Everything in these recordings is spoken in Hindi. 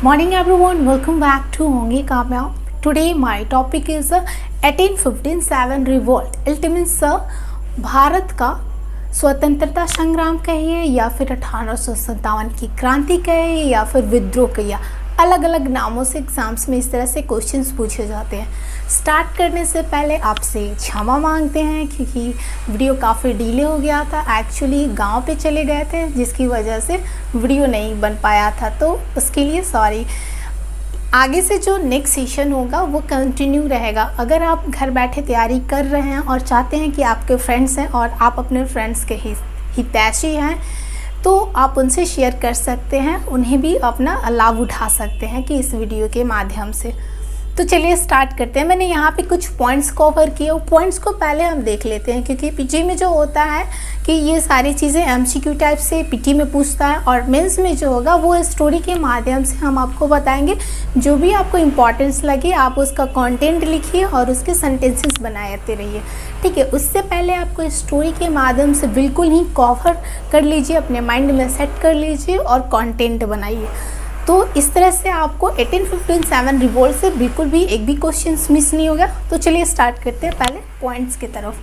Morning everyone, welcome back to Hongi Kamya. Today my topic is 1857 revolt. It means Bharat का स्वतंत्रता संग्राम कहिए या फिर 1857 की क्रांति कहिए या फिर विद्रोह कहिए, अलग अलग नामों से एग्जाम्स में इस तरह से क्वेश्चंस पूछे जाते हैं। स्टार्ट करने से पहले आपसे क्षमा मांगते हैं क्योंकि वीडियो काफ़ी डिले हो गया था। एक्चुअली गांव पे चले गए थे जिसकी वजह से वीडियो नहीं बन पाया था, तो उसके लिए सॉरी। आगे से जो नेक्स्ट सेशन होगा वो कंटिन्यू रहेगा। अगर आप घर बैठे तैयारी कर रहे हैं और चाहते हैं कि आपके फ्रेंड्स हैं और आप अपने फ्रेंड्स के हितैषी हैं तो आप उनसे शेयर कर सकते हैं, उन्हें भी अपना लाभ उठा सकते हैं कि इस वीडियो के माध्यम से। तो चलिए स्टार्ट करते हैं। मैंने यहाँ पे कुछ पॉइंट्स कवर किए, पॉइंट्स को पहले हम देख लेते हैं क्योंकि पीटी में जो होता है कि ये सारी चीज़ें एमसीक्यू टाइप से पीटी में पूछता है और मेंस में जो होगा वो स्टोरी के माध्यम से हम आपको बताएंगे। जो भी आपको इम्पोर्टेंस लगे आप उसका कंटेंट लिखिए और उसके सेंटेंसेस बनाते रहिए, ठीक है। उससे पहले आपको स्टोरी के माध्यम से बिल्कुल ही कवर कर लीजिए, अपने माइंड में सेट कर लीजिए और कंटेंट बनाइए। तो इस तरह से आपको 1857 रिवोल्ट से बिल्कुल भी एक भी क्वेश्चन मिस नहीं होगा। तो चलिए स्टार्ट करते हैं पहले पॉइंट्स की तरफ।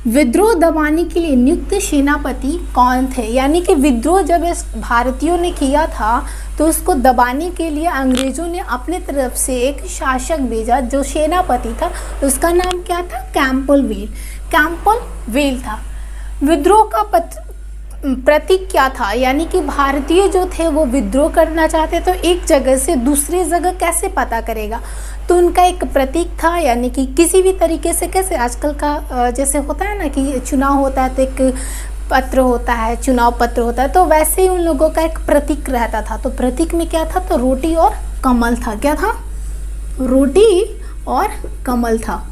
विद्रोह दबाने के लिए नियुक्त सेनापति कौन थे? यानी कि विद्रोह जब इस भारतीयों ने किया था तो उसको दबाने के लिए अंग्रेज़ों ने अपने तरफ से एक शासक भेजा जो सेनापति था। उसका नाम क्या था? कैंपबेल था। विद्रोह का प्रतीक क्या था? यानी कि भारतीय जो थे वो विद्रोह करना चाहते तो एक जगह से दूसरी जगह कैसे पता करेगा, तो उनका एक प्रतीक था। यानी कि किसी भी तरीके से, कैसे आजकल का जैसे होता है ना कि चुनाव होता है तो एक पत्र होता है, चुनाव पत्र होता है, तो वैसे ही उन लोगों का एक प्रतीक रहता था। तो प्रतीक में क्या था? तो रोटी और कमल था। क्या था? रोटी और कमल था।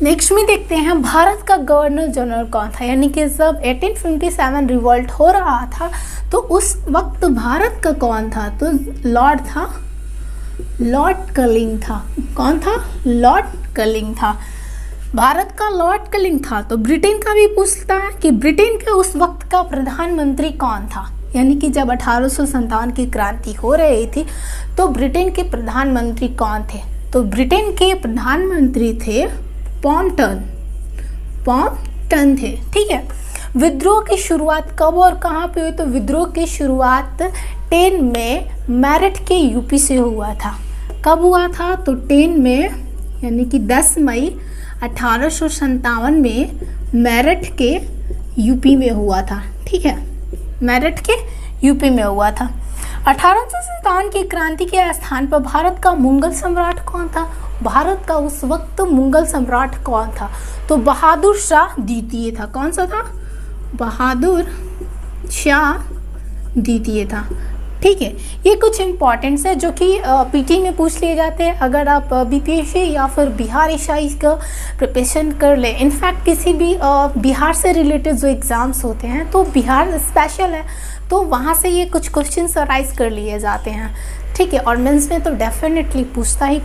नेक्स्ट में देखते हैं भारत का गवर्नर जनरल कौन था? यानी कि जब 1857 रिवोल्ट हो रहा था तो उस वक्त भारत का कौन था? तो लॉर्ड कलिंग था। कौन था? लॉर्ड कलिंग था। भारत का लॉर्ड कलिंग था। तो ब्रिटेन का भी पूछता है कि ब्रिटेन के उस वक्त का प्रधानमंत्री कौन था? यानी कि जब 1857 की क्रांति हो रही थी तो ब्रिटेन के प्रधानमंत्री कौन थे? तो ब्रिटेन के प्रधानमंत्री थे पॉन्टन थे, ठीक है। विद्रोह की शुरुआत कब और कहाँ पे हुई? तो विद्रोह की शुरुआत 10 में मेरठ के यूपी से हुआ था। कब हुआ था? तो 10 में यानी कि 10 मई 1857 में मेरठ के यूपी में हुआ था, ठीक है। मेरठ के यूपी में हुआ था। 1857 की क्रांति के स्थान पर भारत का मुगल सम्राट कौन था? भारत का उस वक्त मुगल सम्राट कौन था? तो बहादुर शाह द्वितीय था। कौन सा था? बहादुर शाह द्वितीय था, ठीक है। ये कुछ इम्पॉर्टेंट्स है जो कि पीटी में पूछ लिए जाते हैं अगर आप बीपीएससी या फिर बिहार एसआई का प्रिपरेशन कर ले। इनफैक्ट किसी भी बिहार से रिलेटेड जो एग्ज़ाम्स होते हैं तो बिहार स्पेशल है तो वहाँ से ये कुछ क्वेश्चन राइज कर लिए जाते हैं, ठीक है। और मेंस में तो डेफिनेटली पूछता है।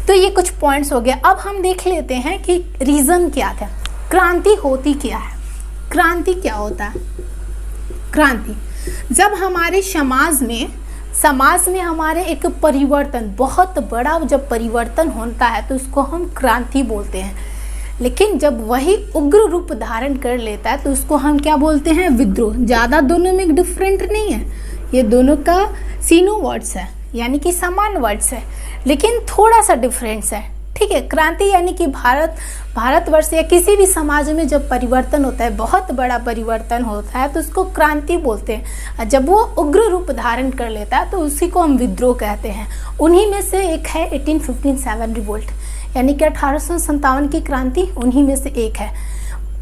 तो ये कुछ पॉइंट्स हो गए। अब हम देख लेते हैं कि रीज़न क्या था, क्रांति होती क्या है। क्रांति क्या होता है? क्रांति जब हमारे समाज में हमारे एक परिवर्तन, बहुत बड़ा जब परिवर्तन होता है तो उसको हम क्रांति बोलते हैं। लेकिन जब वही उग्र रूप धारण कर लेता है तो उसको हम क्या बोलते हैं? विद्रोह। ज़्यादा दोनों में डिफरेंट नहीं है, ये दोनों का सीनो वर्ड्स है, यानी कि समान वर्ड्स है, लेकिन थोड़ा सा डिफरेंस है, ठीक है। क्रांति यानी कि भारतवर्ष या किसी भी समाज में जब परिवर्तन होता है, बहुत बड़ा परिवर्तन होता है तो उसको क्रांति बोलते हैं। जब वो उग्र रूप धारण कर लेता है तो उसी को हम विद्रोह कहते हैं। उन्हीं में से एक है 1857 रिवोल्ट, यानी कि 1857 की क्रांति उन्हीं में से एक है।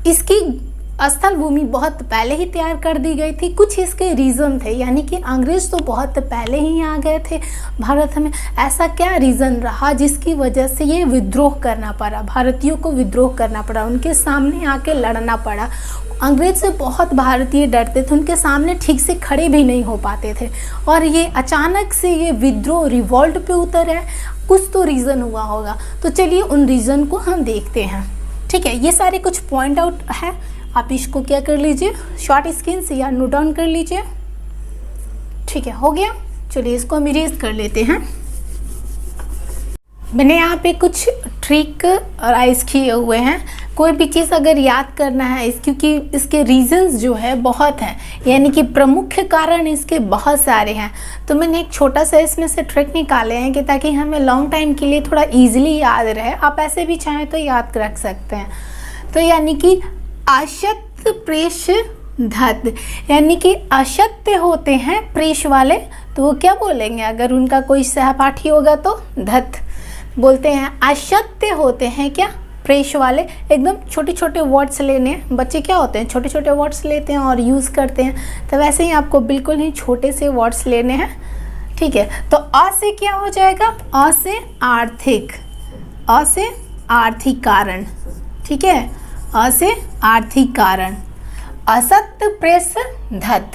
इसकी स्थल भूमि बहुत पहले ही तैयार कर दी गई थी। कुछ इसके रीज़न थे, यानी कि अंग्रेज तो बहुत पहले ही आ गए थे भारत में। ऐसा क्या रीज़न रहा जिसकी वजह से ये विद्रोह करना पड़ा, भारतीयों को विद्रोह करना पड़ा, उनके सामने आके लड़ना पड़ा। अंग्रेज से बहुत भारतीय डरते थे, उनके सामने ठीक से खड़े भी नहीं हो पाते थे और ये अचानक से ये विद्रोह रिवोल्ट पे उतर है। कुछ तो रीज़न हुआ होगा। तो चलिए उन रीज़न को हम देखते हैं, ठीक है। ये सारे कुछ पॉइंट आउट है, आप इसको क्या कर लीजिए, शॉर्ट स्क्रीन से या नोट डाउन कर लीजिए, ठीक है। हो गया। चलिए इसको हम इरेज कर लेते हैं। मैंने यहाँ पे कुछ ट्रिक राइज किए हुए हैं। कोई भी चीज़ अगर याद करना है क्योंकि इसके रीजंस जो है बहुत हैं, यानी कि प्रमुख कारण इसके बहुत सारे हैं, तो मैंने एक छोटा सा इसमें से ट्रिक निकाले हैं कि ताकि हमें लॉन्ग टाइम के लिए थोड़ा इजीली याद रहे। आप ऐसे भी चाहें तो याद रख सकते हैं। तो यानी कि अशक्त प्रेष धत, यानी कि अशक्त होते हैं प्रेष वाले, तो वो क्या बोलेंगे अगर उनका कोई सहपाठी होगा तो धत बोलते हैं। अशक्त होते हैं क्या प्रेष वाले, एकदम छोटे छोटे वर्ड्स लेने हैं। बच्चे क्या होते हैं छोटे छोटे वर्ड्स लेते हैं और यूज़ करते हैं, तो वैसे ही आपको बिल्कुल ही छोटे से वर्ड्स लेने हैं, ठीक है। तो अ से क्या हो जाएगा, अ से आर्थिक, अ से आर्थिक कारण, ठीक है, अ से आर्थिक कारण। असत प्रेष धत,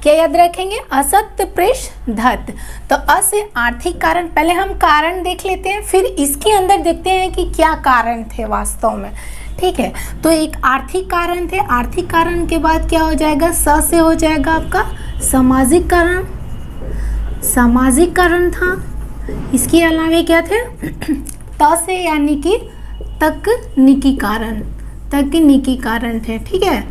क्या याद रखेंगे, असत प्रेष धत। तो अ से आर्थिक कारण, पहले हम कारण देख लेते हैं, फिर इसके अंदर देखते हैं कि क्या कारण थे वास्तव में, ठीक है। तो एक आर्थिक कारण थे, आर्थिक कारण के बाद क्या हो जाएगा, स से हो जाएगा आपका सामाजिक कारण, सामाजिक कारण था। इसके अलावा क्या थे, त से यानी कि तकनीकी कारण, तकनीकी कारण थे, ठीक है।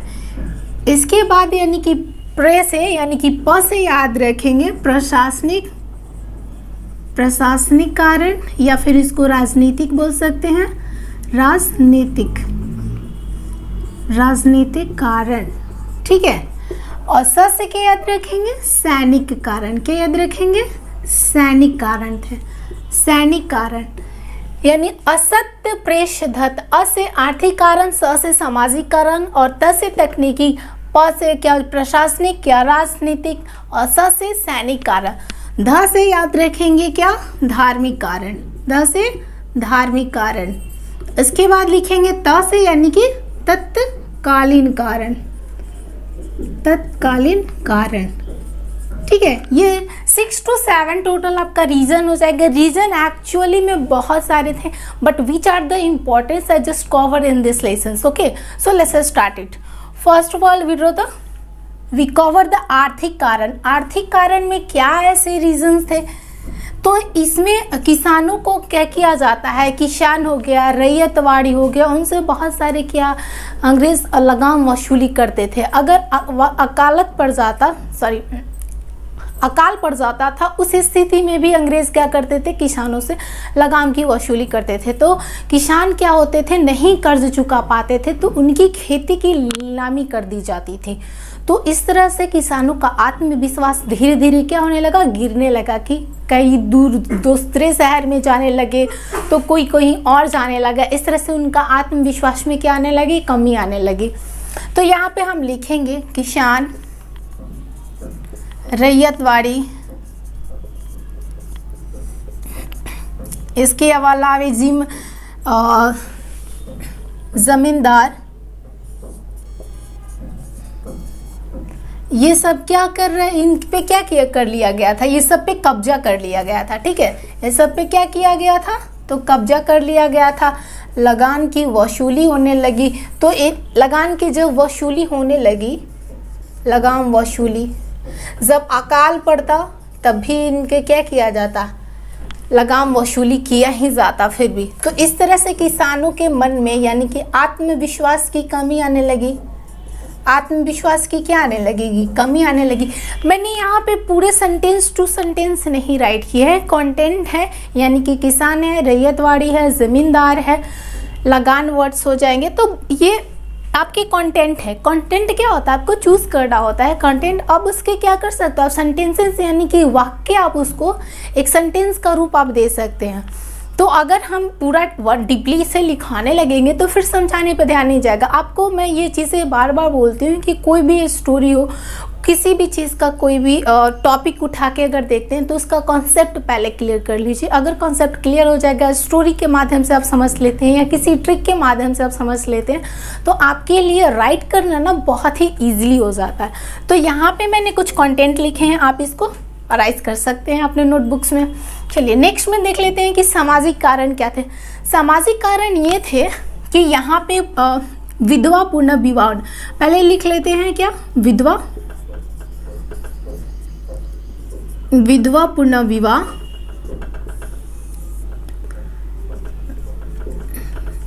इसके बाद यानी कि प्रे से यानी कि प से याद रखेंगे प्रशासनिक, प्रशासनिक कारण, या फिर इसको राजनीतिक बोल सकते हैं, राजनीतिक, राजनीतिक कारण, ठीक है। और स से क्या याद रखेंगे, सैनिक कारण, क्या याद रखेंगे, सैनिक कारण थे, सैनिक कारण। यानी असत्य प्रेष धत, अ से आर्थिक कारण, स से सामाजिक कारण, और त से तकनीकी, प से क्या प्रशासनिक, क्या राजनीतिक, और स से सैनिक कारण। ध से याद रखेंगे क्या, धार्मिक कारण, ध से धार्मिक कारण। इसके बाद लिखेंगे त से यानी कि तत्कालीन कारण, तत्कालीन कारण, ठीक है। ये 6 to 7 टोटल आपका रीजन हो जाएगा। रीजन एक्चुअली में बहुत सारे थे, but which are the importance I just cover in this lesson, okay. So let's start it. First of all we cover the आर्थिक कारण। आर्थिक कारण में क्या ऐसे रीजंस थे, तो इसमें किसानों को क्या किया जाता है, किसान हो गया, रैयतवाड़ी हो गया, उनसे बहुत सारे क्या अंग्रेज लगाम वसूली करते थे। अगर अकालत पड़ जाता, सॉरी अकाल पड़ जाता था, उस स्थिति में भी अंग्रेज क्या करते थे, किसानों से लगाम की वसूली करते थे। तो किसान क्या होते थे, नहीं कर्ज चुका पाते थे, तो उनकी खेती की नीलामी कर दी जाती थी। तो इस तरह से किसानों का आत्मविश्वास धीरे धीरे क्या होने लगा, गिरने लगा, कि कई दूर दूसरे शहर में जाने लगे, तो कोई कहीं और जाने लगा। इस तरह से उनका आत्मविश्वास में क्या आने लगी, कमी आने लगी। तो यहाँ पे हम लिखेंगे किसान, रैयतवाड़ी, इसके अलावा जमींदार, ये सब क्या कर रहे हैं, इन पे क्या किया कर लिया गया था, ये सब पे कब्जा कर लिया गया था, ठीक है। ये सब पे क्या किया गया था, तो कब्जा कर लिया गया था। लगान की वसूली होने लगी, तो एक लगान की जब वसूली होने लगी, लगान वसूली, जब अकाल पड़ता तब भी इनके क्या किया जाता, लगाम वसूली किया ही जाता फिर भी। तो इस तरह से किसानों के मन में यानी कि आत्मविश्वास की कमी आने लगी, आत्मविश्वास की क्या आने लगेगी, कमी आने लगी। मैंने यहाँ पे पूरे सेंटेंस टू सेंटेंस नहीं राइट किया है, कंटेंट है, यानी कि किसान है, रैयतवाड़ी है, ज़मींदार है, लगान वर्ड्स हो जाएंगे। तो ये आपके कंटेंट है। कंटेंट क्या होता है, आपको चूज करना होता है कंटेंट। अब उसके क्या कर सकते हो आप, सेंटेंसेस यानी कि वाक्य, आप उसको एक सेंटेंस का रूप आप दे सकते हैं। तो अगर हम पूरा वर्ड डीपली से लिखाने लगेंगे तो फिर समझाने पर ध्यान नहीं जाएगा। आपको मैं ये चीज़ें बार बार बोलती हूँ कि कोई भी स्टोरी हो, किसी भी चीज़ का कोई भी टॉपिक उठा के अगर देखते हैं तो उसका कॉन्सेप्ट पहले क्लियर कर लीजिए। अगर कॉन्सेप्ट क्लियर हो जाएगा, स्टोरी के माध्यम से आप समझ लेते हैं या किसी ट्रिक के माध्यम से आप समझ लेते हैं, तो आपके लिए राइट करना ना बहुत ही ईजिली हो जाता है। तो यहाँ पे मैंने कुछ कंटेंट लिखे हैं, आप इसको राइज कर सकते हैं अपने नोटबुक्स में। चलिए नेक्स्ट में देख लेते हैं कि सामाजिक कारण क्या थे। सामाजिक कारण ये थे कि यहाँ पे विधवा पुनर्विवाह, पहले लिख लेते हैं क्या, विधवा विधवा पुनर्विवाह,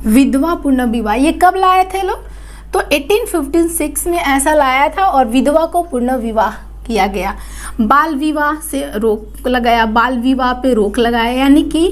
विधवा पुनर्विवाह ये कब लाए थे लोग? तो 1856 में ऐसा लाया था और विधवा को पुनर्विवाह किया गया। बाल विवाह से रोक लगाया, बाल विवाह पे रोक लगाया। यानी कि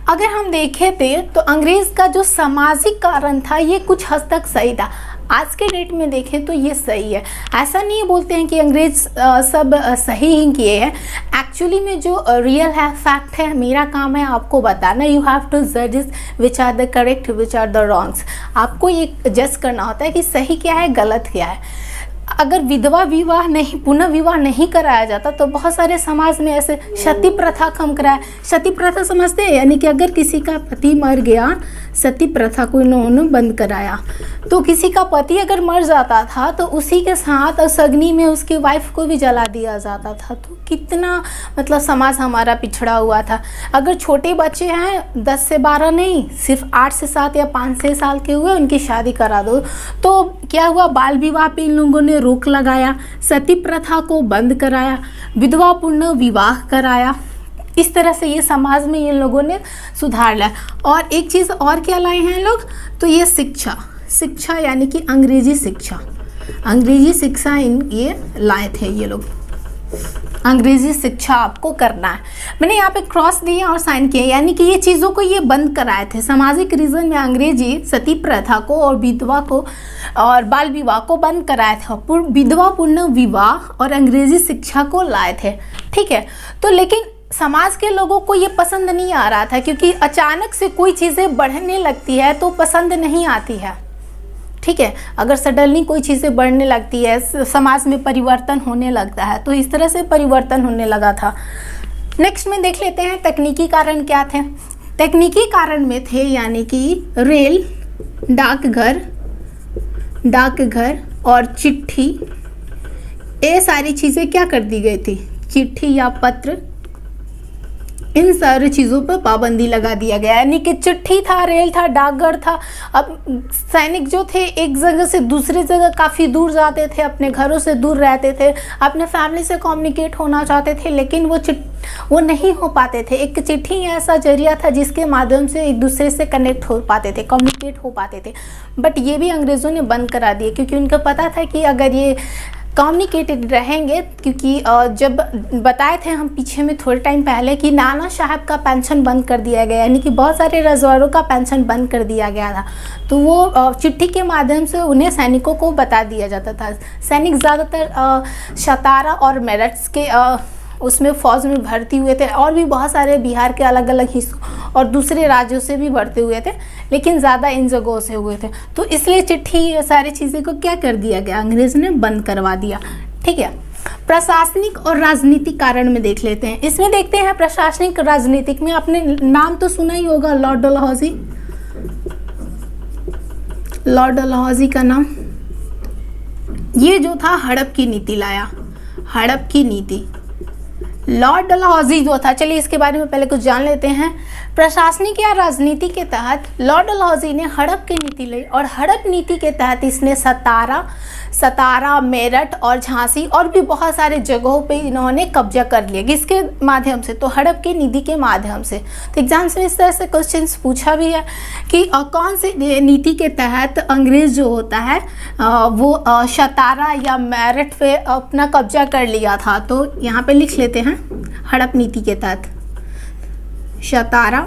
अगर हम देखे थे तो अंग्रेज का जो सामाजिक कारण था ये कुछ हद तक सही था। आज के डेट में देखें तो ये सही है। ऐसा नहीं बोलते हैं कि अंग्रेज सब सही ही किए हैं। एक्चुअली में जो रियल है, फैक्ट है, मेरा काम है आपको बताना। यू हैव टू जज which are the correct, which are the wrongs. आपको ये जज करना होता है कि सही क्या है, गलत क्या है। अगर विधवा विवाह नहीं, पुनः विवाह नहीं कराया जाता तो बहुत सारे समाज में ऐसे सती प्रथा कम कराया। सती प्रथा समझते हैं? यानी कि अगर किसी का पति मर गया, सती प्रथा को इन्होंने बंद कराया। तो किसी का पति अगर मर जाता था तो उसी के साथ सगनी में उसकी वाइफ को भी जला दिया जाता था। तो कितना मतलब समाज हमारा पिछड़ा हुआ था। अगर छोटे बच्चे हैं 10 से 12 नहीं, सिर्फ 8 से 7 या 5-6 साल के हुए, उनकी शादी करा दो। तो क्या हुआ, बाल विवाह पे इन लोगों ने रोक लगाया, सती प्रथा को बंद कराया, विधवा पुनः विवाह कराया। इस तरह से ये समाज में इन लोगों ने सुधार लाया। और एक चीज़ और क्या लाए हैं लोग, तो ये शिक्षा, शिक्षा यानी कि अंग्रेजी शिक्षा, अंग्रेजी शिक्षा ये लाए थे ये लोग। अंग्रेजी शिक्षा आपको करना है। मैंने यहाँ पे क्रॉस दिया और साइन किया, यानी कि ये चीज़ों को ये बंद कराए थे। सामाजिक रीजन में अंग्रेजी सती प्रथा को और विधवा को और बाल विवाह को बंद कराया था। विधवा पुनः विवाह और अंग्रेजी शिक्षा को लाए थे। ठीक है, तो लेकिन समाज के लोगों को ये पसंद नहीं आ रहा था, क्योंकि अचानक से कोई चीज़ें बढ़ने लगती है तो पसंद नहीं आती है। ठीक है, अगर सडनली कोई चीज़ें बढ़ने लगती है, समाज में परिवर्तन होने लगता है, तो इस तरह से परिवर्तन होने लगा था। नेक्स्ट में देख लेते हैं तकनीकी कारण क्या थे। तकनीकी कारण में थे यानी कि रेल, डाकघर और चिट्ठी, ये सारी चीज़ें क्या कर दी गई थी, चिट्ठी या पत्र, इन सारी चीज़ों पर पाबंदी लगा दिया गया। यानी कि चिट्ठी था, रेल था, डाकघर था। अब सैनिक जो थे एक जगह से दूसरी जगह काफ़ी दूर जाते थे, अपने घरों से दूर रहते थे, अपने फैमिली से कम्युनिकेट होना चाहते थे, लेकिन वो नहीं हो पाते थे। एक चिट्ठी ऐसा जरिया था जिसके माध्यम से एक दूसरे से कनेक्ट हो पाते थे, कम्युनिकेट हो पाते थे। बट ये भी अंग्रेज़ों ने बंद करा दिए, क्योंकि उनको पता था कि अगर ये कम्युनिकेटेड रहेंगे, क्योंकि जब बताए थे हम पीछे में थोड़े टाइम पहले कि नाना साहब का पेंशन बंद कर दिया गया, यानी कि बहुत सारे रजवाड़ों का पेंशन बंद कर दिया गया था। तो वो चिट्ठी के माध्यम से उन्हें सैनिकों को बता दिया जाता था। सैनिक ज़्यादातर सतारा और मेरठ के उसमें फ़ौज में भर्ती हुए थे, और भी बहुत सारे बिहार के अलग अलग हिस्सों और दूसरे राज्यों से भी भर्ती हुए थे, लेकिन ज़्यादा इन जगहों से हुए थे। तो इसलिए चिट्ठी, ये सारी चीज़ें को क्या कर दिया गया, अंग्रेज़ ने बंद करवा दिया। ठीक है, प्रशासनिक और राजनीतिक कारण में देख लेते हैं। इसमें देखते हैं प्रशासनिक राजनीतिक में, आपने नाम तो सुना ही होगा, लॉर्ड डलहौजी। लॉर्ड डलहौजी का नाम, ये जो था हड़प की नीति लाया, हड़प की नीति। लॉर्ड डलहौजी जो था, चलिए इसके बारे में पहले कुछ जान लेते हैं। प्रशासनिक या राजनीति के तहत लॉर्ड डलहौजी ने हड़प की नीति ली, और हड़प नीति के तहत इसने सतारा, मेरठ और झांसी और भी बहुत सारे जगहों पे इन्होंने कब्जा कर लिया। किसके माध्यम से, तो हड़प की नीति के माध्यम से। तो एग्जाम्स में इस तरह से क्वेश्चंस पूछा भी है कि कौन सी नीति के तहत अंग्रेज जो होता है वो सतारा या मेरठ पे अपना कब्जा कर लिया था। तो यहाँ पे लिख लेते हैं, हड़प नीति के तहत सतारा,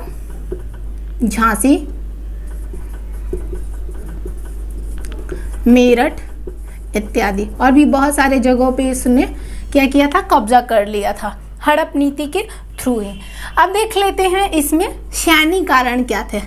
झांसी, मेरठ इत्यादि और भी बहुत सारे जगहों पे इसने क्या किया था, कब्जा कर लिया था, हड़प नीति के थ्रू ही। अब देख लेते हैं इसमें सैनिक कारण क्या थे।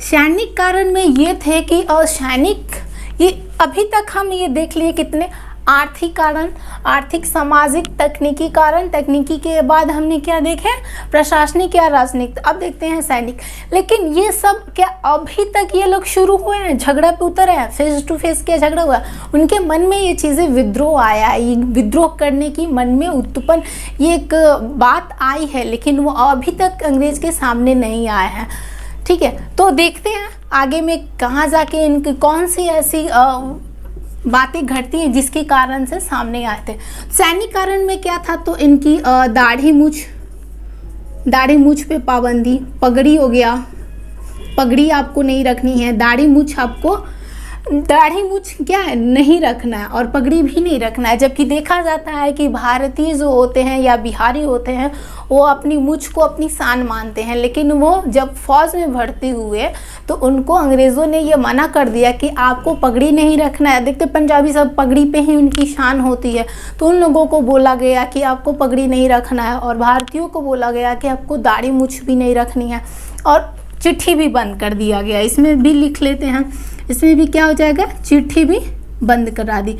सैनिक कारण में ये थे कि सैनिक, ये अभी तक हम ये देख लिए कितने आर्थिक कारण, आर्थिक, सामाजिक, तकनीकी कारण। तकनीकी के बाद हमने क्या देखे, प्रशासनिक या राजनीतिक। अब देखते हैं सैनिक। लेकिन ये सब क्या अभी तक ये लोग शुरू हुए हैं, झगड़ा पे उतरे हैं, फेस टू फेस क्या झगड़ा हुआ, उनके मन में ये चीज़ें, विद्रोह आया, ये विद्रोह करने की मन में उत्पन्न ये एक बात आई है, लेकिन वो अभी तक अंग्रेज के सामने नहीं आया है। ठीक है, तो देखते हैं आगे में कहाँ जाके इनकी कौन सी ऐसी बातें घटती हैं जिसके कारण से सामने आए थे। सैनिक कारण में क्या था, तो इनकी दाढ़ी मूछ पे पाबंदी, पगड़ी हो गया, पगड़ी आपको नहीं रखनी है, दाढ़ी मूछ क्या है, नहीं रखना है, और पगड़ी भी नहीं रखना है। जबकि देखा जाता है कि भारतीय जो होते हैं या बिहारी होते हैं वो अपनी मूछ को अपनी शान मानते हैं, लेकिन वो जब फौज में भर्ती हुए तो उनको अंग्रेज़ों ने ये मना कर दिया कि आपको पगड़ी नहीं रखना है। देखते पंजाबी सब पगड़ी पे ही उनकी शान होती है, तो उन लोगों को बोला गया कि आपको पगड़ी नहीं रखना है, और भारतीयों को बोला गया कि आपको दाढ़ी मूछ भी नहीं रखनी है, और चिट्ठी भी बंद कर दिया गया। इसमें भी लिख लेते हैं, इसमें भी क्या हो जाएगा, चिट्ठी भी बंद करा दी।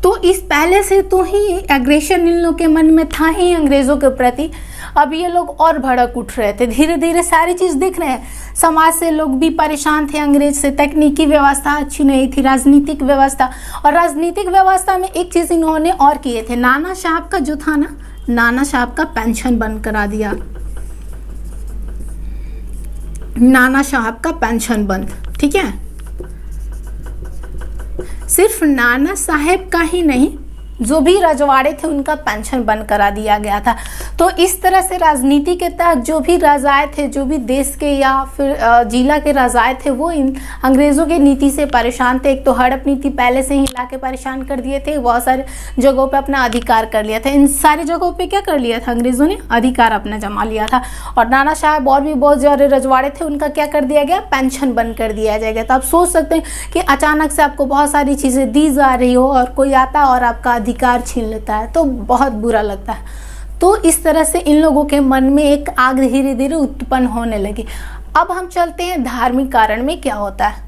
तो इस पहले से तो ही एग्रेशन इन लोग के मन में था ही अंग्रेज़ों के प्रति। अब ये लोग और भड़क उठ रहे थे, धीरे धीरे सारी चीज़ दिख रहे हैं। समाज से लोग भी परेशान थे अंग्रेज से, तकनीकी व्यवस्था अच्छी नहीं थी, राजनीतिक व्यवस्था, और राजनीतिक व्यवस्था में एक चीज़ इन्होंने और किए थे, नाना साहब का जो था ना, नाना साहब का पेंशन बंद करा दिया। नाना साहब का पेंशन बंद, ठीक है। सिर्फ नाना साहब का ही नहीं, जो भी रजवाड़े थे उनका पेंशन बंद करा दिया गया था। तो इस तरह से राजनीति के तहत जो भी राजाएं थे, जो भी देश के या फिर जिला के राजाएं थे, वो इन अंग्रेज़ों की नीति से परेशान थे। एक तो हड़प नीति पहले से ही ला के परेशान कर दिए थे, बहुत सारे जगहों पे अपना अधिकार कर लिया था। इन सारी जगहों पे क्या कर लिया था अंग्रेज़ों ने, अधिकार अपना जमा लिया था। और नाना साहब और भी बहुत सारे रजवाड़े थे, उनका क्या कर दिया गया, पेंशन बंद कर दिया जाएगा। तो आप सोच सकते हैं कि अचानक से आपको बहुत सारी चीज़ें दी जा रही हो और कोई आता और आपका अधिकार छीन लेता है, तो बहुत बुरा लगता है। तो इस तरह से इन लोगों के मन में एक आग धीरे धीरे उत्पन्न होने लगी। अब हम चलते हैं धार्मिक कारण में क्या होता है,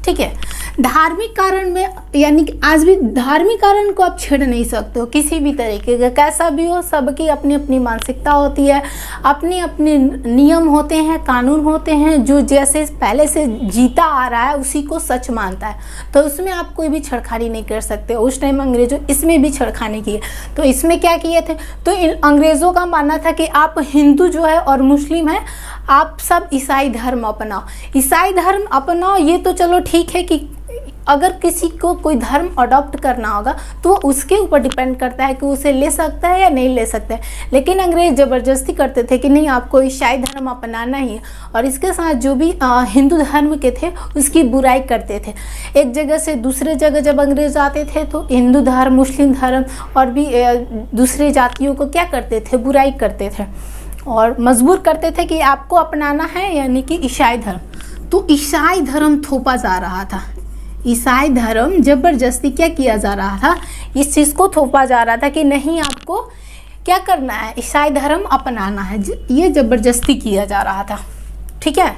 ठीक है। धार्मिक कारण में, यानी कि आज भी धार्मिक कारण को आप छेड़ नहीं सकते हो किसी भी तरीके का, कैसा भी हो। सबकी अपनी अपनी मानसिकता होती है, अपने अपने नियम होते हैं, कानून होते हैं। जो जैसे पहले से जीता आ रहा है उसी को सच मानता है, तो उसमें आप कोई भी छेड़खानी नहीं कर सकते। उस टाइम अंग्रेजों इसमें भी छेड़खानी की है। तो इसमें क्या किए थे, तो अंग्रेज़ों का मानना था कि आप हिंदू जो है और मुस्लिम है, आप सब ईसाई धर्म अपनाओ। ईसाई धर्म अपनाओ, ये तो चलो ठीक है कि अगर किसी को कोई धर्म अडॉप्ट करना होगा तो वो उसके ऊपर डिपेंड करता है कि उसे ले सकता है या नहीं ले सकता है। लेकिन अंग्रेज ज़बरदस्ती करते थे कि नहीं, आपको ईसाई धर्म अपनाना ही है, और इसके साथ जो भी हिंदू धर्म के थे उसकी बुराई करते थे। एक जगह से दूसरे जगह जब अंग्रेज आते थे तो हिंदू धर्म, मुस्लिम धर्म और भी दूसरे जातियों को क्या करते थे, बुराई करते थे और मजबूर करते थे कि आपको अपनाना है, यानी कि ईसाई धर्म। तो ईसाई धर्म थोपा जा रहा था, ईसाई धर्म जबरदस्ती क्या किया जा रहा था, इस चीज़ को थोपा जा रहा था कि नहीं, आपको क्या करना है, ईसाई धर्म अपनाना है। ये जबरदस्ती किया जा रहा था, ठीक है।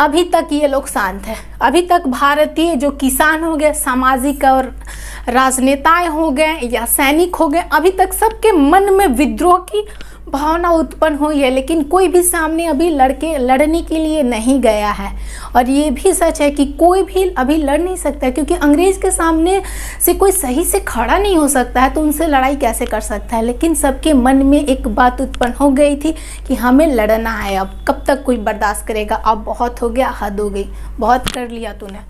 अभी तक ये लोग शांत हैं। अभी तक भारतीय जो किसान हो गए, सामाजिक और राजनेताएं हो गए या सैनिक हो गए, अभी तक सबके मन में विद्रोह की भावना उत्पन्न हुई है, लेकिन कोई भी सामने अभी लड़ने के लिए नहीं गया है। और ये भी सच है कि कोई भी अभी लड़ नहीं सकता, क्योंकि अंग्रेज के सामने से कोई सही से खड़ा नहीं हो सकता है, तो उनसे लड़ाई कैसे कर सकता है। लेकिन सबके मन में एक बात उत्पन्न हो गई थी कि हमें लड़ना है। अब कब तक कोई बर्दाश्त करेगा, अब बहुत हो गया, हद हो गई, बहुत कर लिया तूने।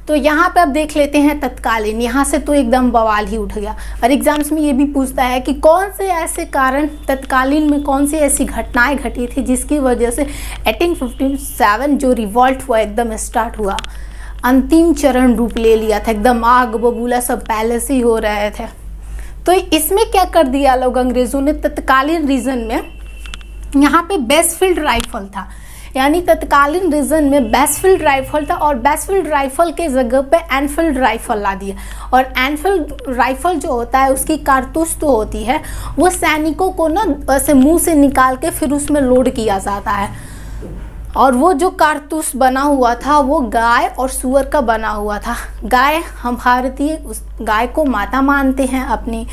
तो यहाँ पे अब देख लेते हैं तत्कालीन। यहाँ से तो एकदम बवाल ही उठ गया। और एग्जाम्स में ये भी पूछता है कि कौन से ऐसे कारण, तत्कालीन में कौन सी ऐसी घटनाएं घटी थी जिसकी वजह से 1857 जो रिवॉल्ट हुआ, एकदम स्टार्ट हुआ, अंतिम चरण रूप ले लिया था, एकदम आग बबूला सब पहले से ही हो रहे थे। तो इसमें क्या कर दिया लोग अंग्रेज़ों ने, तत्कालीन रीजन में यहाँ पे बेसफील्ड राइफल था, यानी तत्कालीन रीजन में बेसफील्ड राइफल था, और बेसफील्ड राइफल के जगह पे एनफील्ड राइफल ला दिया। और एनफील्ड राइफल जो होता है उसकी कारतूस तो होती है, वो सैनिकों को ना ऐसे मुंह से निकाल के फिर उसमें लोड किया जाता है। और वो जो कारतूस बना हुआ था वो गाय और सूअर का बना हुआ था। गाय, हम भारतीय उस गाय को माता मानते हैं अपनी,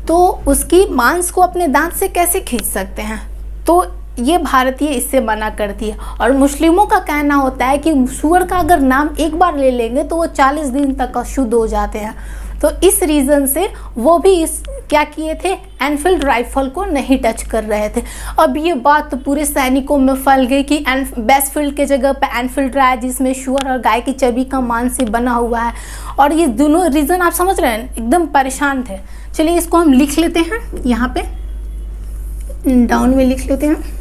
तो उसकी मांस को अपने दांत से कैसे खींच सकते हैं, तो ये भारतीय इससे मना करती है। और मुस्लिमों का कहना होता है कि सूअर का अगर नाम एक बार ले लेंगे तो वो 40 दिन तक अशुद्ध हो जाते हैं। तो इस रीज़न से वो भी इस क्या किए थे, एनफील्ड राइफल को नहीं टच कर रहे थे। अब ये बात तो पूरे सैनिकों में फैल गई कि बेसफील्ड के जगह पे एनफील्ड रहा है, जिसमें शुअर और गाय की चर्बी का मांस से बना हुआ है। और ये दोनों रीज़न आप समझ रहे हैं, एकदम परेशान थे। चलिए इसको हम लिख लेते हैं, यहाँ पे डाउन में लिख लेते हैं।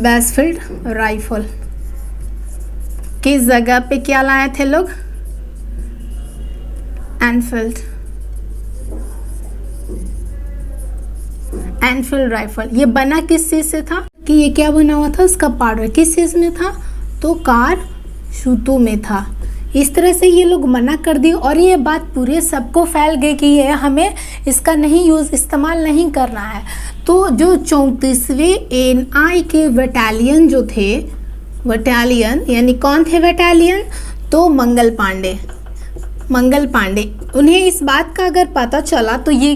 बेसफील्ड राइफल किस जगह पे क्या लाए थे लोग, एनफील्ड राइफल। ये बना किस चीज से था कि ये क्या बना हुआ था, इसका पाउडर किस चीज में था, तो कार सूतों में था। इस तरह से ये लोग मना कर दिए और ये बात पूरे सबको फैल गई कि ये हमें इसका इस्तेमाल नहीं करना है। तो जो 34वें NI के बटालियन जो थे, बटालियन यानी कौन थे बटालियन, तो मंगल पांडे, उन्हें इस बात का अगर पता चला तो ये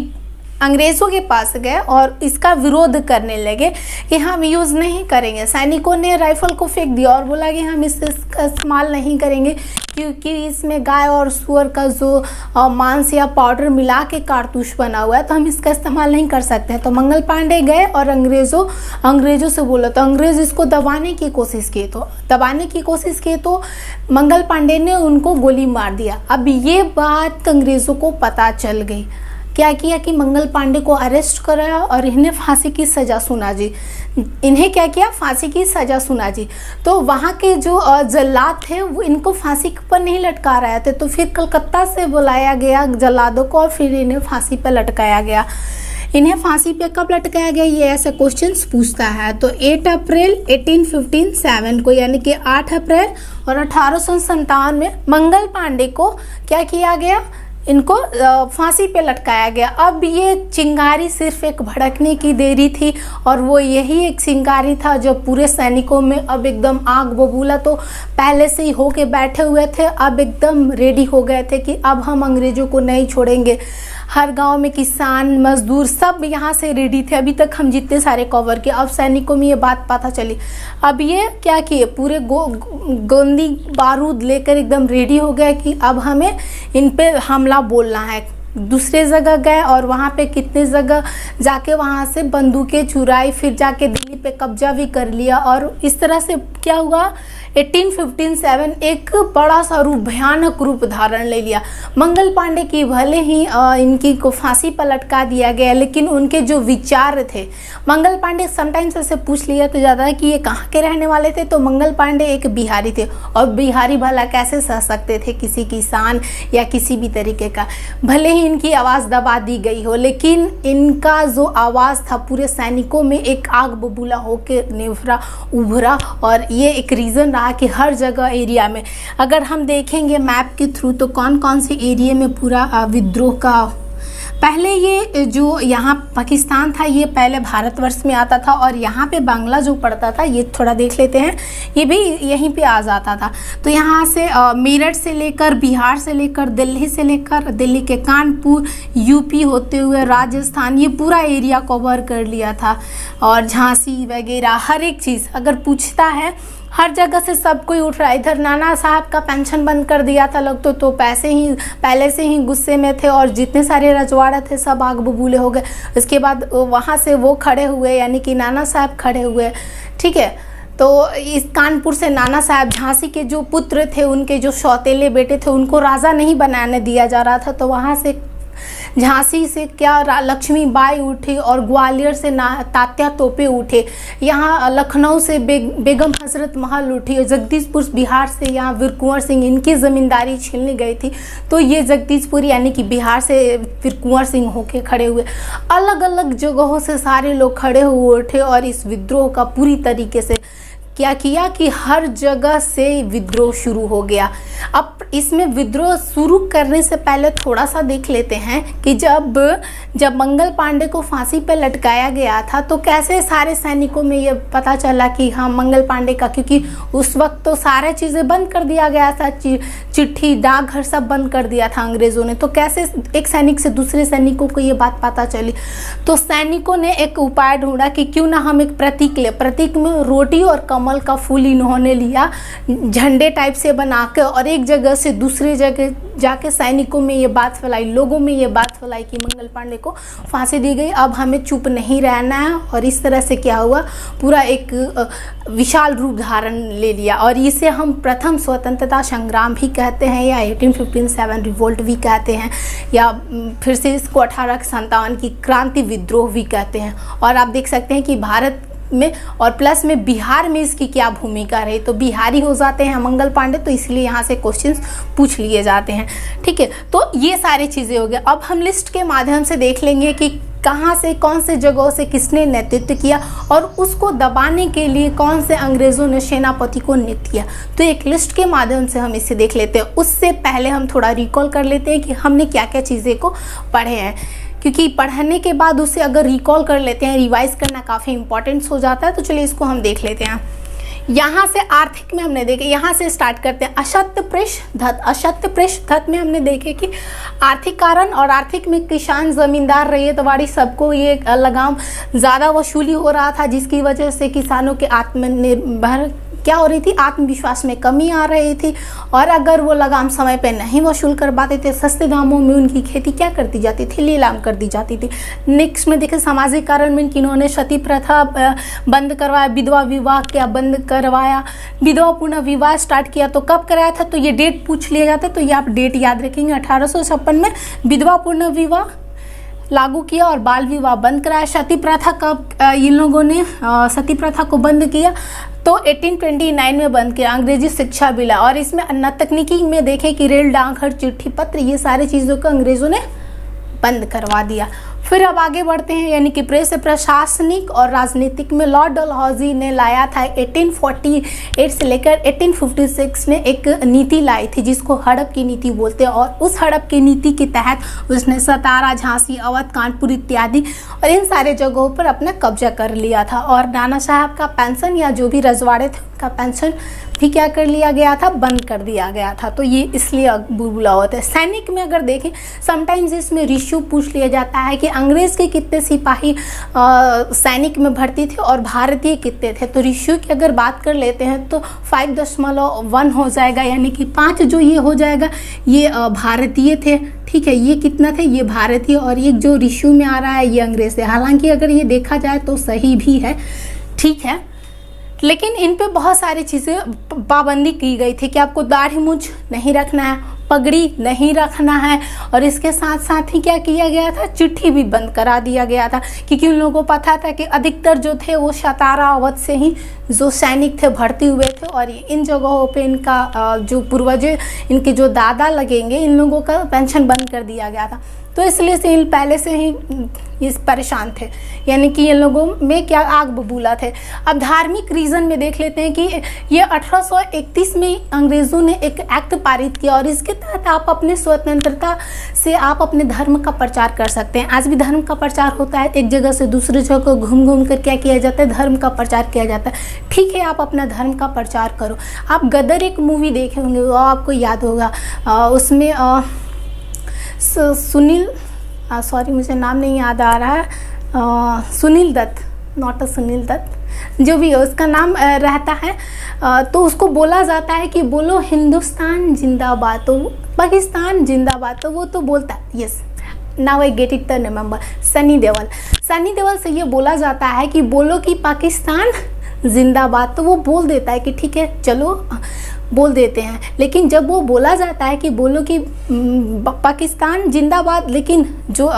अंग्रेज़ों के पास गए और इसका विरोध करने लगे कि हम यूज़ नहीं करेंगे। सैनिकों ने राइफ़ल को फेंक दिया और बोला कि हम इसका इस्तेमाल नहीं करेंगे क्योंकि इसमें गाय और सुअर का जो मांस या पाउडर मिला के कारतूस बना हुआ है, तो हम इसका इस्तेमाल नहीं कर सकते हैं। तो मंगल पांडे गए और अंग्रेज़ों से बोला, तो अंग्रेज़ इसको दबाने की कोशिश किए तो मंगल पांडे ने उनको गोली मार दिया। अब ये बात अंग्रेज़ों को पता चल गई। क्या किया कि मंगल पांडे को अरेस्ट कराया और इन्हें फांसी की सज़ा सुना दी। तो वहाँ के जो जल्लाद थे वो इनको फांसी पर नहीं लटका रहे थे, तो फिर कलकत्ता से बुलाया गया जल्लादों को और फिर इन्हें फांसी पर लटकाया गया। इन्हें फांसी पे कब लटकाया गया, ये ऐसे क्वेश्चंस पूछता है। तो 8 अप्रैल 1857 को, यानी कि 8 अप्रैल और 1857 में मंगल पांडे को क्या किया गया, इनको फांसी पे लटकाया गया। अब ये चिंगारी सिर्फ एक भड़कने की देरी थी और वो यही एक चिंगारी था जो पूरे सैनिकों में अब एकदम आग बबूला, तो पहले से ही होके बैठे हुए थे, अब एकदम रेडी हो गए थे कि अब हम अंग्रेज़ों को नहीं छोड़ेंगे। हर गांव में किसान मजदूर सब यहाँ से रेडी थे। अभी तक हम जितने सारे कवर किए, अब सैनिकों में ये बात पता चली। अब ये क्या किए, पूरे गोंदी बारूद लेकर एकदम रेडी हो गए कि अब हमें इन पे हमला बोलना है। दूसरे जगह गए और वहाँ पे कितने जगह जाके वहाँ से बंदूकें चुराई, फिर जाके दिल्ली पे कब्जा भी कर लिया। और इस तरह से क्या हुआ, 1857 एक बड़ा सा रूप, भयानक रूप धारण ले लिया। मंगल पांडे की भले ही इनकी को फांसी पर लटका दिया गया, लेकिन उनके जो विचार थे, मंगल पांडे समटाइम्स ऐसे पूछ लिया तो ज़्यादा है कि ये कहाँ के रहने वाले थे, तो मंगल पांडे एक बिहारी थे। और बिहारी भला कैसे सह सकते थे किसी किसान या किसी भी तरीके का, भले ही इनकी आवाज़ दबा दी गई हो, लेकिन इनका जो आवाज़ था पूरे सैनिकों में एक आग बबूला होकर उभरा। और ये एक रीज़न रहा कि हर जगह एरिया में अगर हम देखेंगे मैप के थ्रू, तो कौन कौन से एरिया में पूरा विद्रोह का, पहले ये जो यहाँ पाकिस्तान था ये पहले भारतवर्ष में आता था और यहाँ पे बांग्ला जो पड़ता था, ये थोड़ा देख लेते हैं, ये भी यहीं पे आ जाता था। तो यहाँ से मेरठ से लेकर, बिहार से लेकर, दिल्ली के कानपुर, यूपी होते हुए राजस्थान, ये पूरा एरिया कवर कर लिया था। और झांसी वगैरह हर एक चीज़ अगर पूछता है, हर जगह से सब कोई उठ रहा है। इधर नाना साहब का पेंशन बंद कर दिया था लोग, तो पहले से ही गुस्से में थे और जितने सारे रजवाड़े थे सब आग बबूले हो गए। उसके बाद वहाँ से वो खड़े हुए, यानी कि नाना साहब खड़े हुए, ठीक है। तो इस कानपुर से नाना साहब, झांसी के जो पुत्र थे, उनके जो सौतेले बेटे थे, उनको राजा नहीं बनाने दिया जा रहा था, तो वहाँ से झांसी से क्या लक्ष्मी बाई उठी और ग्वालियर से तात्या तोपे उठे, यहाँ लखनऊ से बेगम हजरत महल उठी और जगदीशपुर बिहार से यहाँ वीर कुंवर सिंह, इनकी ज़मींदारी छीनने गई थी, तो ये जगदीशपुर यानी कि बिहार से वीर कुंवर सिंह होके खड़े हुए। अलग अलग जगहों से सारे लोग खड़े हुए उठे और इस विद्रोह का पूरी तरीके से क्या किया कि हर जगह से विद्रोह शुरू हो गया। अब इसमें विद्रोह शुरू करने से पहले थोड़ा सा देख लेते हैं कि जब मंगल पांडे को फांसी पर लटकाया गया था तो कैसे सारे सैनिकों में ये पता चला कि हाँ मंगल पांडे का, क्योंकि उस वक्त तो सारी चीज़ें बंद कर दिया गया था, चिट्ठी डाकघर सब बंद कर दिया था अंग्रेज़ों ने, तो कैसे एक सैनिक से दूसरे सैनिकों को ये बात पता चली। तो सैनिकों ने एक उपाय ढूंढा कि क्यों ना हम एक प्रतीक ले, प्रतीक में रोटी और कमल का फूल इन्होंने लिया झंडे टाइप से बना के, और एक जगह से दूसरी जगह जाके सैनिकों में ये बात फैलाई, लोगों में ये बात फैलाई कि मंगल पांडे को फांसी दी गई, अब हमें चुप नहीं रहना है। और इस तरह से क्या हुआ, पूरा एक विशाल रूप धारण ले लिया, और इसे हम प्रथम स्वतंत्रता संग्राम भी कहते हैं, या 1857 रिवोल्ट भी कहते हैं, या फिर से इसको 1857 की क्रांति विद्रोह भी कहते हैं। और आप देख सकते हैं कि भारत में और प्लस में बिहार में इसकी क्या भूमिका रही, तो बिहारी हो जाते हैं मंगल पांडे, तो इसलिए यहाँ से क्वेश्चंस पूछ लिए जाते हैं। ठीक है, तो ये सारी चीज़ें हो गई। अब हम लिस्ट के माध्यम से देख लेंगे कि कहाँ से, कौन से जगहों से किसने नेतृत्व किया, और उसको दबाने के लिए कौन से अंग्रेज़ों ने सेनापति को नियुक्त किया। तो एक लिस्ट के माध्यम से हम इसे देख लेते हैं। उससे पहले हम थोड़ा रिकॉल कर लेते हैं कि हमने क्या क्या चीज़ें को पढ़े हैं, क्योंकि पढ़ने के बाद उसे अगर रिकॉल कर लेते हैं, रिवाइज करना काफ़ी इंपॉर्टेंट हो जाता है। तो चलिए इसको हम देख लेते हैं। यहाँ से आर्थिक में हमने देखे, यहाँ से स्टार्ट करते हैं। अशक्त पृष्ठधत, अशक्त पृष्ठधत में हमने देखे कि आर्थिक कारण, और आर्थिक में किसान, जमींदार, रैयतवाड़ी सबको ये लगाम ज़्यादा वसूली हो रहा था, जिसकी वजह से किसानों के आत्मनिर्भर क्या हो रही थी, आत्मविश्वास में कमी आ रही थी। और अगर वो लगाम समय पे नहीं वसूल कर पाते थे, सस्ते दामों में उनकी खेती क्या कर दी जाती थी, नीलाम कर दी जाती थी। नेक्स्ट में देखें सामाजिक कारण में किन्होंने सती प्रथा बंद करवाया, विधवा विवाह क्या बंद करवाया, विधवा पुनः विवाह स्टार्ट किया। तो कब कराया था, तो ये डेट पूछ लिया जाता है, तो ये आप डेट याद रखेंगे। 1856 में विधवा पुनः विवाह लागू किया और बाल विवाह बंद कराया। सती प्रथा कब इन लोगों ने सती प्रथा को बंद किया, तो 1829 में बंद किया। अंग्रेजी शिक्षा बिल, और इसमें अन्य तकनीकी में देखें कि रेल, डाकघर, चिट्ठी पत्र, ये सारी चीज़ों को अंग्रेज़ों ने बंद करवा दिया। फिर अब आगे बढ़ते हैं, यानी कि प्रेस प्रशासनिक और राजनीतिक में लॉर्ड डलहौजी ने लाया था 1848 से लेकर 1856 में एक नीति लाई थी, जिसको हड़प की नीति बोलते हैं। और उस हड़प की नीति के तहत उसने सतारा, झांसी, अवध, कानपुर इत्यादि और इन सारे जगहों पर अपना कब्जा कर लिया था। और नाना साहब का पेंशन या जो भी रजवाड़े थे उनका पेंशन भी क्या कर लिया गया था, बंद कर दिया गया था। तो ये इसलिए बुलबुला होता है। सैनिक में अगर देखें, समटाइम्स इसमें रेशियो पूछ लिया जाता है कि अंग्रेज़ के कितने सिपाही सैनिक में भर्ती थे और भारतीय कितने थे। तो रेशियो की अगर बात कर लेते हैं तो 5.1 हो जाएगा, यानी कि 5 जो ये हो जाएगा ये भारतीय थे। ठीक है, ये कितना थे, ये भारतीय, और एक जो रेशियो में आ रहा है ये अंग्रेज़ थे। हालांकि अगर ये देखा जाए तो सही भी है, ठीक है, लेकिन इन पे बहुत सारी चीज़ें पाबंदी की गई थी कि आपको दाढ़ी मूंछ नहीं रखना है, पगड़ी नहीं रखना है, और इसके साथ साथ ही क्या किया गया था, चिट्ठी भी बंद करा दिया गया था, क्योंकि उन लोगों को पता था कि अधिकतर जो थे वो सतारा, अवध से ही जो सैनिक थे भर्ती हुए थे, और इन जगहों पे इनका जो पूर्वज, इनके जो दादा लगेंगे, इन लोगों का पेंशन बंद कर दिया गया था। तो इसलिए से इन पहले से ही इस परेशान थे, यानी कि इन लोगों में क्या आग बबूला थे। अब धार्मिक रीज़न में देख लेते हैं कि ये 1831 में अंग्रेज़ों ने एक एक्ट पारित किया, और इसके तहत आप अपने स्वतंत्रता से आप अपने धर्म का प्रचार कर सकते हैं। आज भी धर्म का प्रचार होता है, एक जगह से दूसरी जगह घूम घूम कर क्या किया जाता है, धर्म का प्रचार किया जाता है। ठीक है, आप अपना धर्म का प्रचार करो। आप गदर एक मूवी देखे होंगे, वो आपको याद होगा, उसमें सुनील, सॉरी मुझे नाम नहीं याद आ रहा है, सुनील दत्त, नॉट अ सुनील दत्त, जो भी है उसका नाम रहता है, तो उसको बोला जाता है कि बोलो हिंदुस्तान जिंदाबाद, तो पाकिस्तान जिंदाबाद, तो वो तो बोलता है, yes now I get it the remember, Sunny Deol से ये बोला जाता है कि बोलो कि पाकिस्तान जिंदाबाद, तो वो बोल देता है कि ठीक है चलो बोल देते हैं। लेकिन जब वो बोला जाता है कि बोलो कि पाकिस्तान जिंदाबाद, लेकिन जो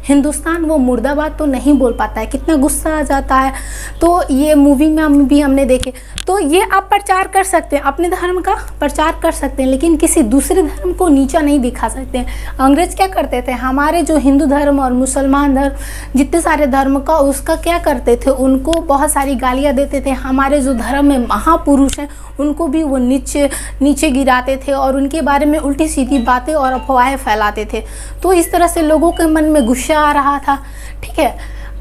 हिंदुस्तान वो मुर्दाबाद तो नहीं बोल पाता है, कितना गुस्सा आ जाता है। तो ये मूवी में भी हमने देखे। तो ये आप प्रचार कर सकते हैं, अपने धर्म का प्रचार कर सकते हैं, लेकिन किसी दूसरे धर्म को नीचा नहीं दिखा सकते हैं। अंग्रेज क्या करते थे, हमारे जो हिंदू धर्म और मुसलमान धर्म जितने सारे धर्म का उसका क्या करते थे, उनको बहुत सारी गालियाँ देते थे। हमारे जो धर्म में महापुरुष हैं उनको भी वो नीचे गिराते थे और उनके बारे में उल्टी सीधी बातें और अफवाहें फैलाते थे। तो इस तरह से लोगों के मन में गुस्सा आ रहा था। ठीक है,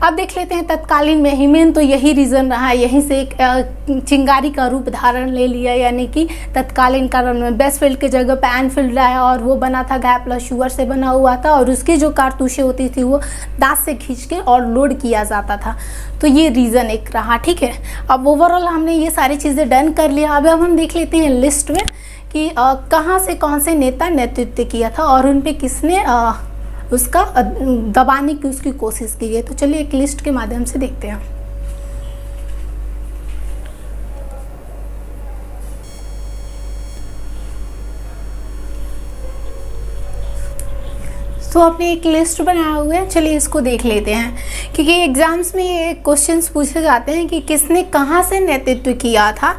अब देख लेते हैं तत्कालीन में ही मेन तो यही रीज़न रहा, यहीं से एक चिंगारी का रूप धारण ले लिया, यानी कि तत्कालीन कारण में बेसफील्ड की जगह पे एनफील्ड आया और वो बना था गैप प्लस शुगर से बना हुआ था और उसकी जो कारतूसें होती थी वो दांत से खींच के और लोड किया जाता था। तो ये रीज़न एक रहा, ठीक है। अब ओवरऑल हमने ये सारी चीज़ें डन कर लिया। अब हम देख लेते हैं लिस्ट में कि कहाँ से कौन से नेता नेतृत्व किया था और उन पे किसने उसका दबाने की उसकी कोशिश की गई। तो चलिए एक लिस्ट के माध्यम से देखते हैं। तो आपने एक लिस्ट बनाया हुआ है, चलिए इसको देख लेते हैं, क्योंकि एग्जाम्स में ये क्वेश्चंस पूछे जाते हैं कि किसने कहाँ से नेतृत्व किया था।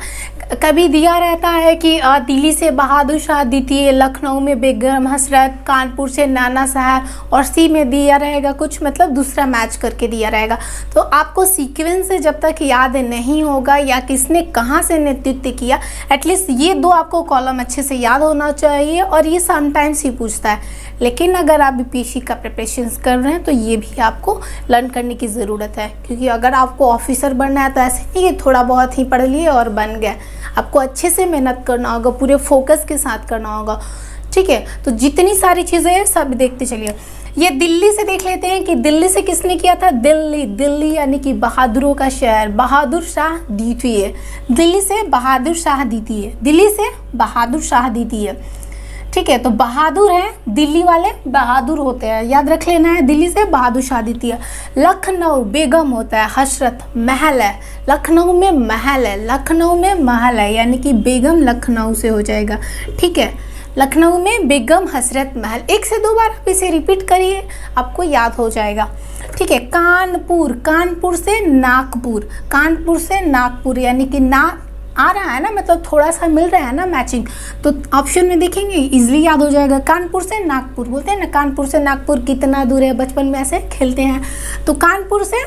कभी दिया रहता है कि दिल्ली से बहादुर शाह द्वितीय, लखनऊ में बेगम हसरत, कानपुर से नाना साहब और सी में दिया रहेगा कुछ, मतलब दूसरा मैच करके दिया रहेगा। तो आपको सीक्वेंस से जब तक याद नहीं होगा या किसने कहाँ से नेतृत्व किया, एटलीस्ट ये दो आपको कॉलम अच्छे से याद होना चाहिए और ये समटाइम्स ही पूछता है। लेकिन अगर आप बीपीएससी का प्रिपरेशन कर रहे हैं तो ये भी आपको लर्न करने की ज़रूरत है, क्योंकि अगर आपको ऑफिसर बनना है तो ऐसे नहीं कि थोड़ा बहुत ही पढ़ लिए और बन गया। आपको अच्छे से मेहनत करना होगा, पूरे फोकस के साथ करना होगा, ठीक है। तो जितनी सारी चीज़ें हैं सब देखते चलिए। ये दिल्ली से देख लेते हैं कि दिल्ली से किसने किया था। दिल्ली यानी कि बहादुरों का शहर, बहादुर शाह द्वितीय। दिल्ली से बहादुर शाह द्वितीय, दिल्ली से बहादुर शाह द्वितीय, ठीक है। तो बहादुर है, दिल्ली वाले बहादुर होते हैं, याद रख लेना है। दिल्ली से बहादुर शाह द्वितीय। लखनऊ बेगम होता है, हसरत महल है, लखनऊ में महल है, लखनऊ में महल है, यानी कि बेगम लखनऊ से हो जाएगा, ठीक है। लखनऊ में बेगम हसरत महल, एक से दो बार आप इसे रिपीट करिए, आपको याद हो जाएगा, ठीक है। कानपुर, कानपुर से नागपुर, कानपुर से नागपुर, यानी कि ना आ रहा है ना, मतलब थोड़ा सा मिल रहा है ना मैचिंग, तो ऑप्शन में देखेंगे इजीली याद हो जाएगा। कानपुर से नागपुर बोलते हैं ना, कानपुर से नागपुर कितना दूर है, बचपन में ऐसे खेलते हैं। तो कानपुर से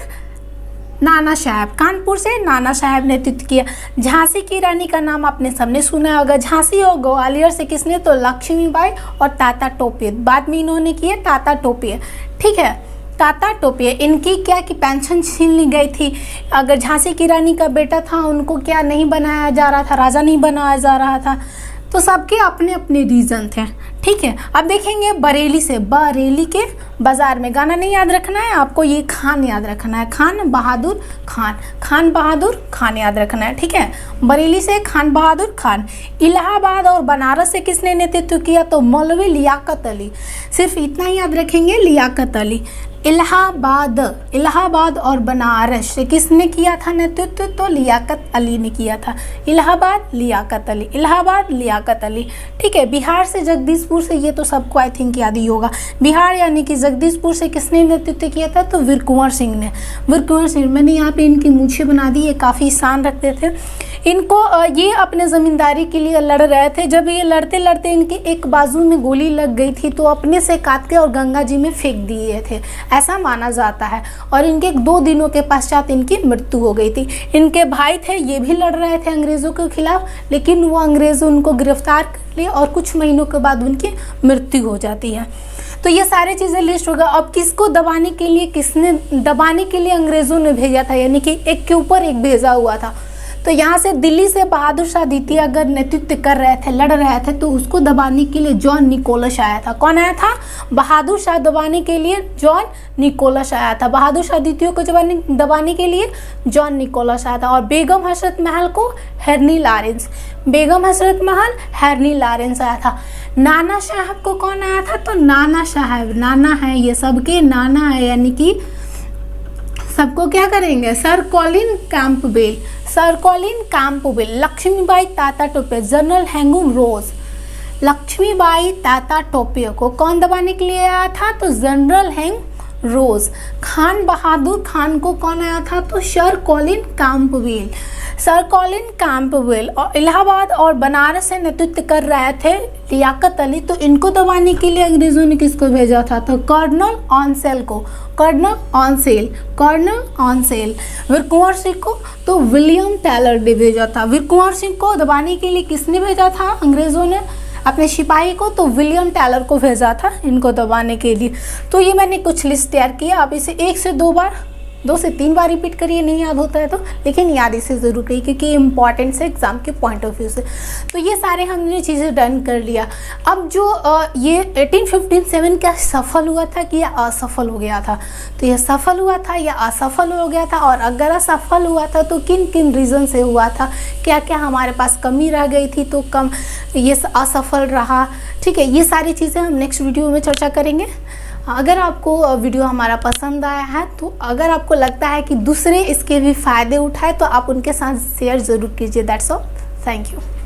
नाना साहब, कानपुर से नाना साहब ने नेतृत्व किया। झांसी की रानी का नाम आपने सबने सुना होगा। झांसी और ग्वालियर से किसने, तो लक्ष्मीबाई और ताता टोपे, बाद में इन्होंने किए ताता टोपे, ठीक है। ताता टोपे, इनकी क्या कि पेंशन छीन ली गई थी। अगर झांसी की रानी का बेटा था उनको क्या नहीं बनाया जा रहा था, राजा नहीं बनाया जा रहा था, तो सबके अपने अपने रीज़न थे, ठीक है। अब देखेंगे बरेली से, बरेली के बाजार में, गाना नहीं याद रखना है आपको, ये खान याद रखना है, खान बहादुर खान, खान बहादुर खान याद रखना है, ठीक है। बरेली से खान बहादुर खान। इलाहाबाद और बनारस से किसने नेतृत्व किया, तो मौलवी लियाकत अली, सिर्फ इतना ही याद रखेंगे, लियाकत अली। इलाहाबाद, इलाहाबाद और बनारस से किसने किया था नेतृत्व, तो लियाकत अली ने किया था। इलाहाबाद लियाकत अली, इलाहाबाद लियाकत अली, ठीक है। बिहार से जगदीशपुर से, ये तो सबको आई थिंक याद ही होगा। बिहार यानी कि जगदीशपुर से किसने नेतृत्व किया था, तो वीर कुंवर सिंह ने, वीर कुंवर सिंह। मैंने यहाँ पे इनकी मूछें बना दी, ये काफ़ी शान रखते थे। इनको ये अपने ज़मींदारी के लिए लड़ रहे थे। जब ये लड़ते लड़ते इनके एक बाजू में गोली लग गई थी तो अपने से काट के और गंगा जी में फेंक दिए थे, ऐसा माना जाता है। और इनके 2 दिनों के पश्चात इनकी मृत्यु हो गई थी। इनके भाई थे, ये भी लड़ रहे थे अंग्रेज़ों के खिलाफ, लेकिन वो अंग्रेज़ उनको गिरफ्तार कर लिए और कुछ महीनों के बाद उनकी मृत्यु हो जाती है। तो ये सारी चीज़ें लिस्ट होगा। अब किसको दबाने के लिए, किसने दबाने के लिए अंग्रेज़ों ने भेजा था, यानी कि एक के ऊपर एक भेजा हुआ था। तो यहाँ से दिल्ली से बहादुर शाह द्वितीय अगर नेतृत्व कर रहे थे, लड़ रहे थे, तो उसको दबाने के लिए जॉन निकोलस आया था। कौन आया था, बहादुर शाह दबाने के लिए जॉन निकोलस आया था। बहादुर शाह द्वितीय को दबाने के लिए जॉन निकोलस आया था। और बेगम हसरत महल को हेनरी लॉरेंस, बेगम हसरत महल हेनरी लॉरेंस आया था। नाना साहब को कौन आया था, तो नाना साहब, नाना है, ये सबके नाना है, यानी कि सबको क्या करेंगे, sir Colin Campbell, sir Colin Campbell. Lakshmibai Tatya Tope, general हैंगूम रोज। लक्ष्मीबाई ताता टोपे को कौन दबाने के लिए आया था, तो जनरल हैंग रोज। खान बहादुर खान को कौन आया था, तो sir Colin Campbell, sir Colin Campbell. और इलाहाबाद और बनारस से नेतृत्व कर रहे थे लियाकत अली, तो इनको दबाने के लिए अंग्रेजों ने किसको भेजा था, तो कर्नल ऑनसेल को, कर्नल ऑनसेल, कर्नल ऑनसेल। वीर कुंवर सिंह को तो विलियम टेलर ने भेजा था। वीर कुंवर सिंह को दबाने के लिए किसने भेजा था, अंग्रेजों ने अपने सिपाही को, तो विलियम टेलर को भेजा था इनको दबाने के लिए। तो ये मैंने कुछ लिस्ट तैयार किया, आप इसे 1 से 2 बार 2 से 3 बार रिपीट करिए, नहीं याद होता है तो, लेकिन याद इसे ज़रूर करिए क्योंकि इम्पॉर्टेंट है एग्जाम के पॉइंट ऑफ व्यू से। तो ये सारे हमने चीज़ें डन कर लिया। अब जो ये 1857 क्या सफल हुआ था कि या असफल हो गया था? तो यह सफल हुआ था या असफल हो गया था, और अगर असफल हुआ था तो किन किन रीज़न से हुआ था, क्या क्या हमारे पास कमी रह गई थी तो कम ये असफल रहा। ठीक है, ये सारी चीज़ें हम नेक्स्ट वीडियो में चर्चा करेंगे। अगर आपको वीडियो हमारा पसंद आया है तो अगर आपको लगता है कि दूसरे इसके भी फ़ायदे उठाए तो आप उनके साथ शेयर ज़रूर कीजिए। That's all, thank you.